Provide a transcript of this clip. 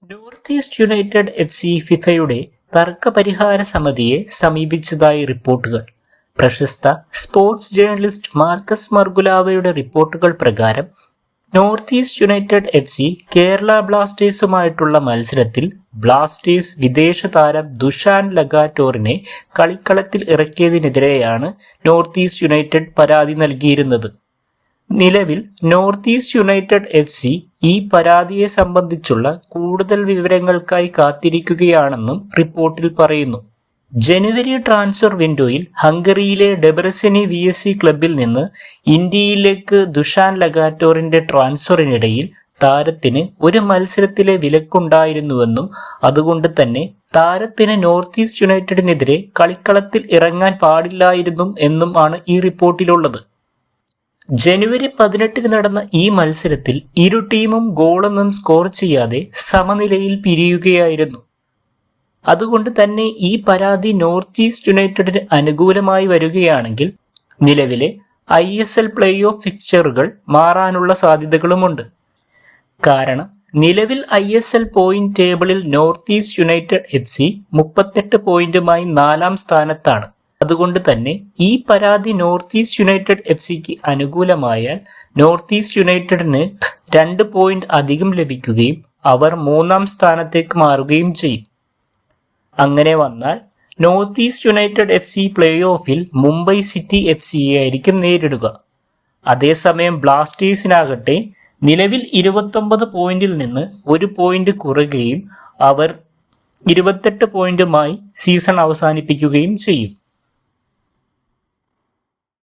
North East United FC ഫിഫയുടെ തർക്കപരിഹാര സമിതിയെ സമീപിച്ചതായി റിപ്പോർട്ടുകൾ. പ്രശസ്ത സ്പോർട്സ് ജേർണലിസ്റ്റ് മാർക്കസ് മർഗുലാവയുടെ റിപ്പോർട്ടുകൾ പ്രകാരം North East United FC Kerala ബ്ലാസ്റ്റേഴ്സുമായിട്ടുള്ള മത്സരത്തിൽ ബ്ലാസ്റ്റേഴ്സ് വിദേശ താരം ദുഷാൻ ലഗാറ്റോറിനെ കളിക്കളത്തിൽ ഇറക്കിയതിനെതിരെയാണ് നോർത്ത് ഈസ്റ്റ് യുണൈറ്റഡ് പരാതി നൽകിയിരുന്നത്. നിലവിൽ നോർത്ത് ഈസ്റ്റ് യുണൈറ്റഡ് FC ഈ പരാതിയെ സംബന്ധിച്ചുള്ള കൂടുതൽ വിവരങ്ങൾക്കായി കാത്തിരിക്കുകയാണെന്നും റിപ്പോർട്ടിൽ പറയുന്നു. ജനുവരി ട്രാൻസ്ഫർ വിൻഡോയിൽ ഹംഗറിയിലെ ഡെബ്രസിനി VSC ക്ലബിൽ നിന്ന് ഇന്ത്യയിലേക്ക് ദുഷാൻ ലഗാറ്റോറിന്റെ ട്രാൻസ്ഫറിനിടയിൽ താരത്തിന് ഒരു മത്സരത്തിലെ വിലക്കുണ്ടായിരുന്നുവെന്നും അതുകൊണ്ട് തന്നെ താരത്തിന് നോർത്ത് ഈസ്റ്റ് യുണൈറ്റഡിനെതിരെ കളിക്കളത്തിൽ ഇറങ്ങാൻ പാടില്ലായിരുന്നു എന്നും ആണ് ഈ റിപ്പോർട്ടിലുള്ളത്. ജനുവരി 18 നടന്ന ഈ മത്സരത്തിൽ ഇരു ടീമും ഗോളൊന്നും സ്കോർ ചെയ്യാതെ സമനിലയിൽ പിരിയുകയായിരുന്നു. അതുകൊണ്ട് തന്നെ ഈ പരാതി നോർത്ത് ഈസ്റ്റ് യുണൈറ്റഡിന് അനുകൂലമായി വരികയാണെങ്കിൽ നിലവിലെ ISL പ്ലേ ഓഫ് ഫിക്സ്ചറുകൾ മാറാനുള്ള സാധ്യതകളുമുണ്ട്. കാരണം നിലവിൽ ISL പോയിന്റ് ടേബിളിൽ നോർത്ത് ഈസ്റ്റ് യുണൈറ്റഡ് FC 38 പോയിന്റുമായി 4ാം സ്ഥാനത്താണ്. അതുകൊണ്ട് തന്നെ ഈ പരാതി നോർത്ത് ഈസ്റ്റ് യുണൈറ്റഡ് FCക്ക് അനുകൂലമായാൽ നോർത്ത് ഈസ്റ്റ് യുണൈറ്റഡിന് 2 പോയിന്റ് അധികം ലഭിക്കുകയും അവർ 3ാം സ്ഥാനത്തേക്ക് മാറുകയും ചെയ്യും. അങ്ങനെ വന്നാൽ north East United FC play ഓഫിൽ മുംബൈ സിറ്റി FCയെ ആയിരിക്കും നേരിടുക. അതേസമയം ബ്ലാസ്റ്റേഴ്സിനാകട്ടെ നിലവിൽ 29 പോയിന്റിൽ നിന്ന് 1 പോയിന്റ് കുറയുകയും അവർ 28 പോയിന്റുമായി സീസൺ അവസാനിപ്പിക്കുകയും ചെയ്യും.